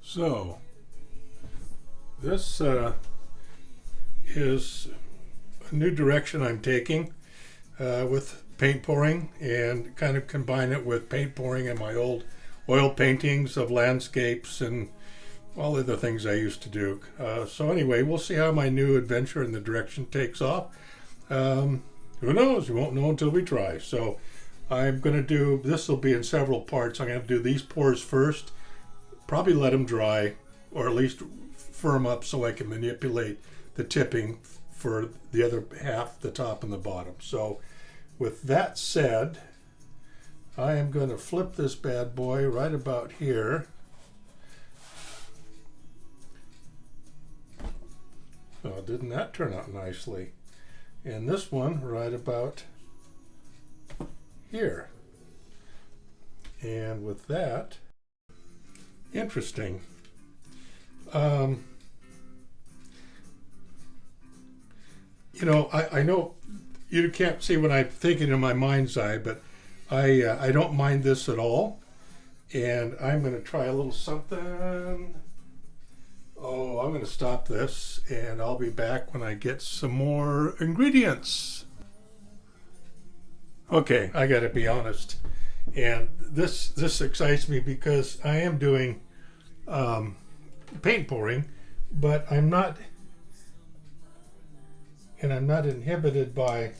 So this is a new direction I'm taking with paint pouring, and kind of combine it with paint pouring and my old oil paintings of landscapes and all the other things I used to do. So anyway, we'll see how my new adventure in the direction takes off. Who knows? We won't know until we try. So I'm going to do, this will be in several parts. I'm going to do these pours first, probably let them dry, or at least firm up so I can manipulate the tipping for the other half, the top and the bottom. So with that said, I am going to flip this bad boy right about here. Oh, didn't that turn out nicely? And this one right about here. And with that, interesting. I know you can't see what I'm thinking in my mind's eye, but I don't mind this at all. And I'm going to try a little something. Oh, I'm going to stop this, and I'll be back when I get some more ingredients. Okay, I got to be honest. And this excites me because I am doing paint pouring, but I'm not inhibited by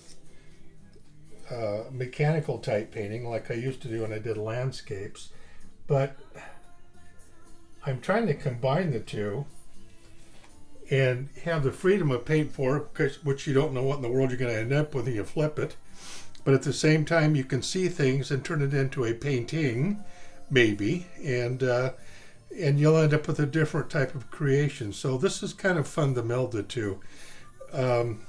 mechanical type painting like I used to do when I did landscapes. But I'm trying to combine the two and have the freedom of paint pour, which you don't know what in the world you're going to end up with when you flip it. But at the same time, you can see things and turn it into a painting, maybe, and you'll end up with a different type of creation. So this is kind of fun to meld the two. I'm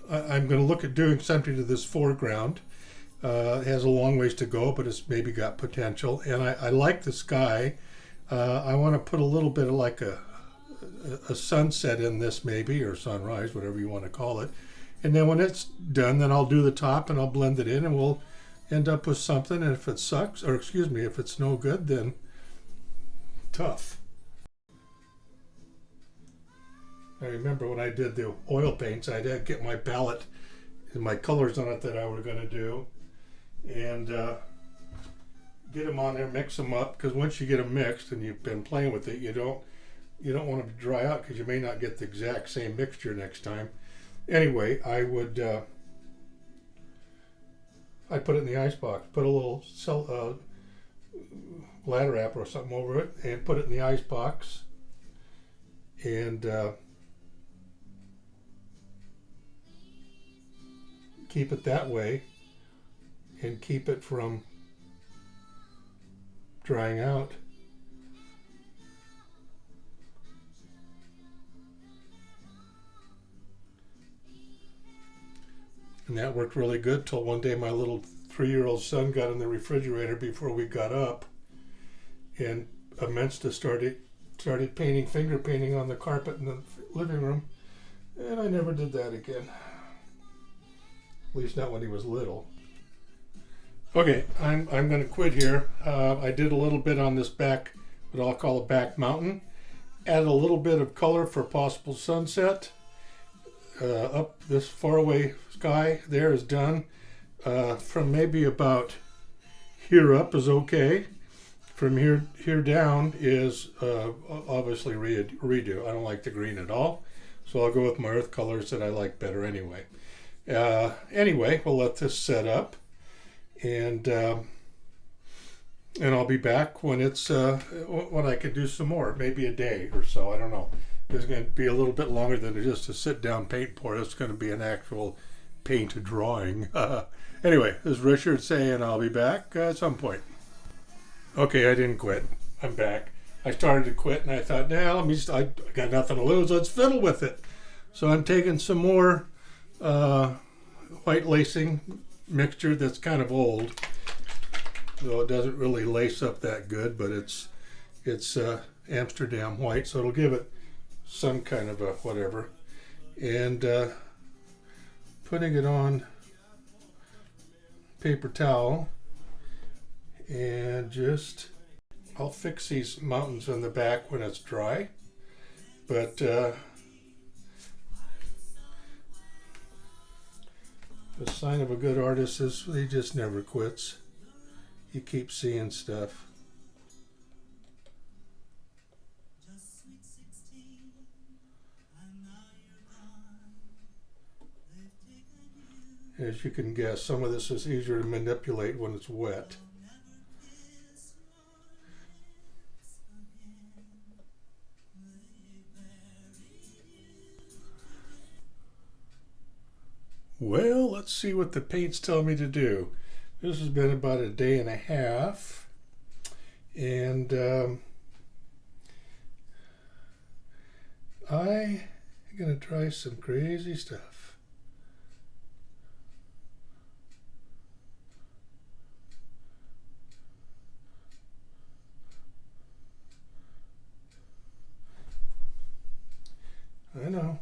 going to look at doing something to this foreground. It has a long ways to go, but it's maybe got potential. And I like the sky. I want to put a little bit of like a sunset in this, maybe, or sunrise, whatever you want to call it. And then when it's done, then I'll do the top and I'll blend it in, and we'll end up with something. And if it sucks, or excuse me, if it's no good, then tough. I remember when I did the oil paints, I did get my palette and my colors on it that I was going to do, and get them on there, mix them up, because once you get them mixed and you've been playing with it, you don't want them to dry out because you may not get the exact same mixture next time. Anyway, I put it in the icebox, put a little ladder wrap or something over it, and put it in the icebox, and keep it that way, and keep it from drying out. And that worked really good till one day my little 3-year-old son got in the refrigerator before we got up, and Amensta started painting, finger painting on the carpet in the living room, and I never did that again. At least not when he was little. Okay, I'm going to quit here. I did a little bit on this back, what I'll call a back mountain. Added a little bit of color for possible sunset. Up this faraway sky there is done. From maybe about here up is okay. From here down is obviously redo. I don't like the green at all, so I'll go with my earth colors that I like better anyway. Anyway, we'll let this set up, and I'll be back when it's when I can do some more, maybe a day or so. I don't know. It's going to be a little bit longer than just a sit-down paint pour. It's going to be an actual paint drawing. Anyway, this is Richard saying I'll be back at some point. Okay, I didn't quit. I'm back. I started to quit, and I thought, I got nothing to lose. Let's fiddle with it. So I'm taking some more white lacing mixture that's kind of old, though it doesn't really lace up that good, but it's Amsterdam white, so it'll give it some kind of a whatever, and putting it on paper towel and just I'll fix these mountains on the back when it's dry, but the sign of a good artist is he just never quits. You keep seeing stuff. As you can guess, some of this is easier to manipulate when it's wet. Well, let's see what the paints tell me to do. This has been about a day and a half, and I'm gonna try some crazy stuff. I know.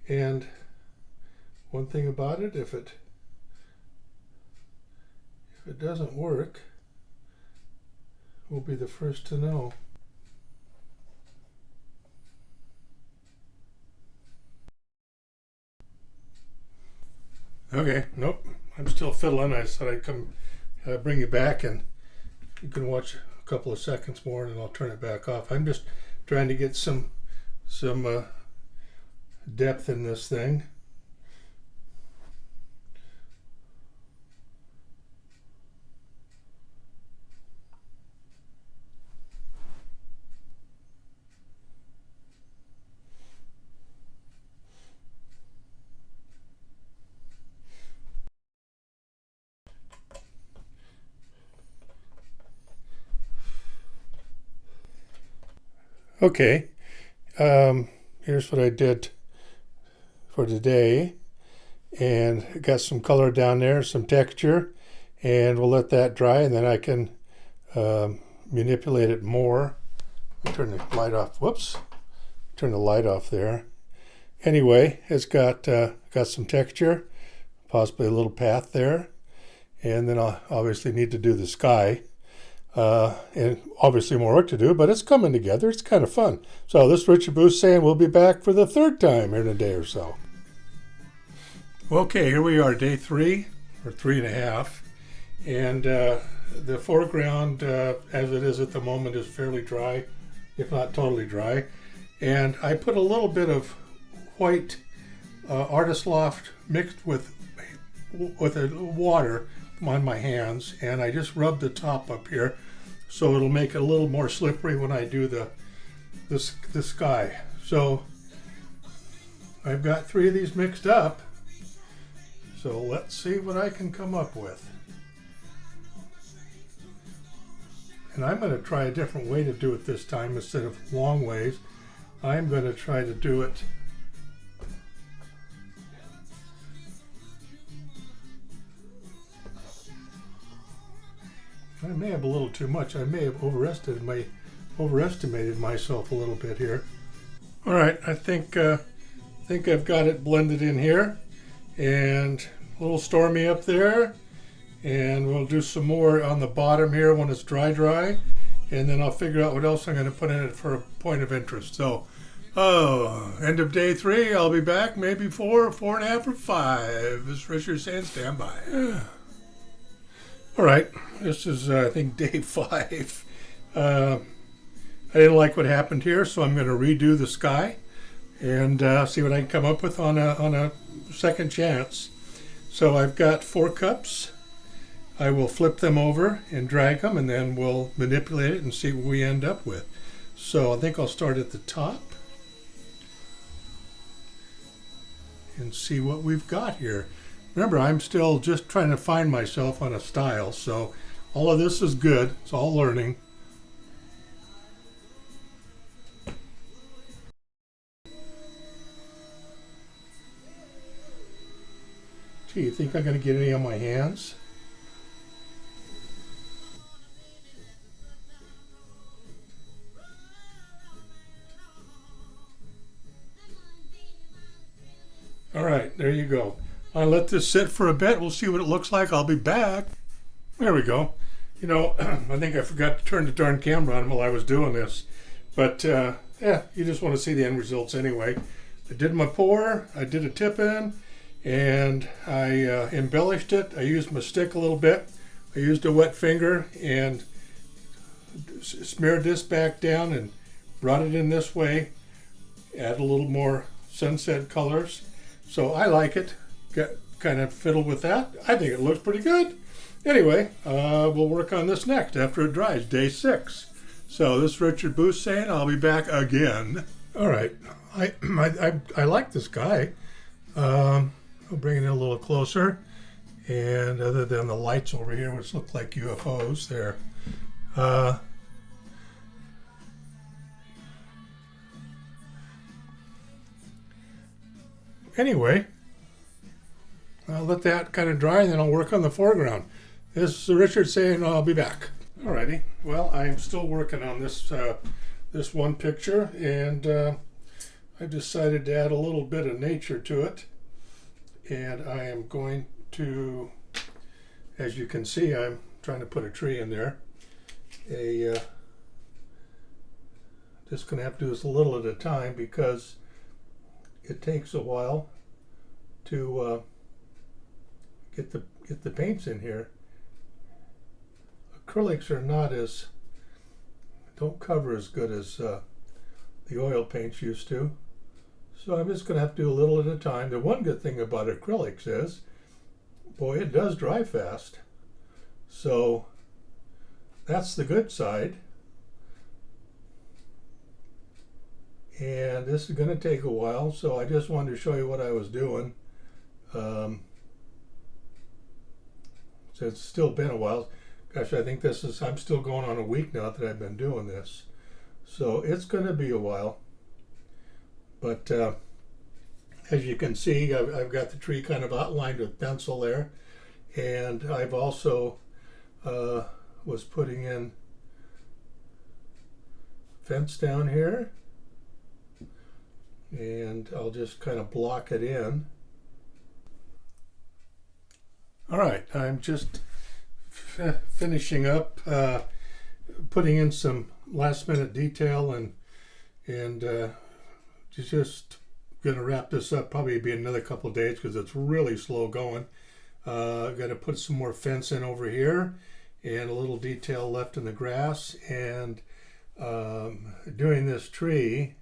And one thing about it, if it doesn't work, we'll be the first to know. Okay, nope, I'm still fiddling. I said I'd come bring you back and you can watch a couple of seconds more and then I'll turn it back off. I'm just trying to get some depth in this thing. Okay, here's what I did for today, and got some color down there, some texture, and we'll let that dry, and then I can manipulate it more. I'll turn the light off. Whoops, turn the light off there. Anyway, it's got some texture, possibly a little path there, and then I'll obviously need to do the sky. And obviously more work to do, but it's coming together. It's kind of fun. So this is Richard Booth saying we'll be back for the third time here in a day or so. Okay, here we are, day 3 or 3.5, and the foreground, as it is at the moment, is fairly dry, if not totally dry. And I put a little bit of white Artist Loft mixed with water on my hands, and I just rub the top up here so it'll make it a little more slippery when I do the sky. So I've got 3 of these mixed up, so let's see what I can come up with. And I'm going to try a different way to do it this time. Instead of long ways, I'm going to try to do it I may have a little too much. I may have overestimated myself a little bit here. All right, I think I've got it blended in here, and a little stormy up there, and we'll do some more on the bottom here when it's dry, and then I'll figure out what else I'm going to put in it for a point of interest. So, end of day 3. I'll be back maybe 4, 4.5, or 5. This is Richard saying stand by. All right, this is, I think, day 5. I didn't like what happened here, so I'm going to redo the sky and see what I can come up with on a second chance. So I've got 4 cups. I will flip them over and drag them, and then we'll manipulate it and see what we end up with. So I think I'll start at the top and see what we've got here. Remember, I'm still just trying to find myself on a style, so all of this is good. It's all learning. Gee, you think I'm going to get any on my hands? All right, there you go. I'll let this sit for a bit. We'll see what it looks like. I'll be back. There we go. You know, I think I forgot to turn the darn camera on while I was doing this. But yeah, you just want to see the end results anyway. I did my pour, I did a tip in, and I embellished it. I used my stick a little bit. I used a wet finger and smeared this back down and brought it in this way. Add a little more sunset colors. So I like it. Got kind of fiddled with that. I think it looks pretty good. Anyway, we'll work on this next after it dries, day 6. So this is Richard Booth saying I'll be back again. All right, I like this guy. I'll bring it in a little closer. And other than the lights over here, which look like UFOs there. Anyway, I'll let that kind of dry and then I'll work on the foreground. This is Richard saying I'll be back. Alrighty, well, I'm still working on this this one picture, and I decided to add a little bit of nature to it. And I am going to, as you can see, I'm trying to put a tree in there. Just going to have to do this a little at a time because it takes a while to get the paints in here. Acrylics are don't cover as good as the oil paints used to. So I'm just going to have to do a little at a time. The one good thing about acrylics is, boy, it does dry fast. So that's the good side. And this is going to take a while, so I just wanted to show you what I was doing. So it's still been a while. Gosh, I think I'm still going on a week now that I've been doing this. So it's going to be a while. But as you can see, I've got the tree kind of outlined with pencil there. And I've also was putting in fence down here. And I'll just kind of block it in. All right, I'm just finishing up, putting in some last minute detail and just going to wrap this up. Probably be another couple of days because it's really slow going. I've got to put some more fence in over here and a little detail left in the grass. And doing this tree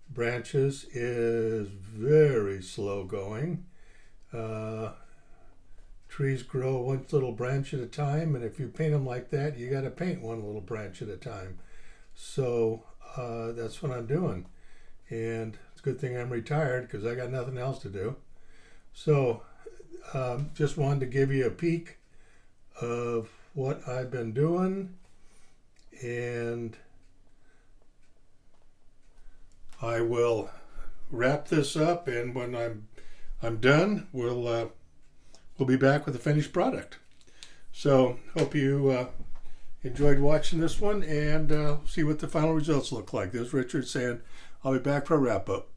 branches is very slow going. Trees grow one little branch at a time, and if you paint them like that, you got to paint one little branch at a time. So that's what I'm doing. And it's a good thing I'm retired because I got nothing else to do. So just wanted to give you a peek of what I've been doing, and I will wrap this up, and when I'm done, we'll be back with the finished product. So hope you enjoyed watching this one, and see what the final results look like. This is Richard saying I'll be back for a wrap up.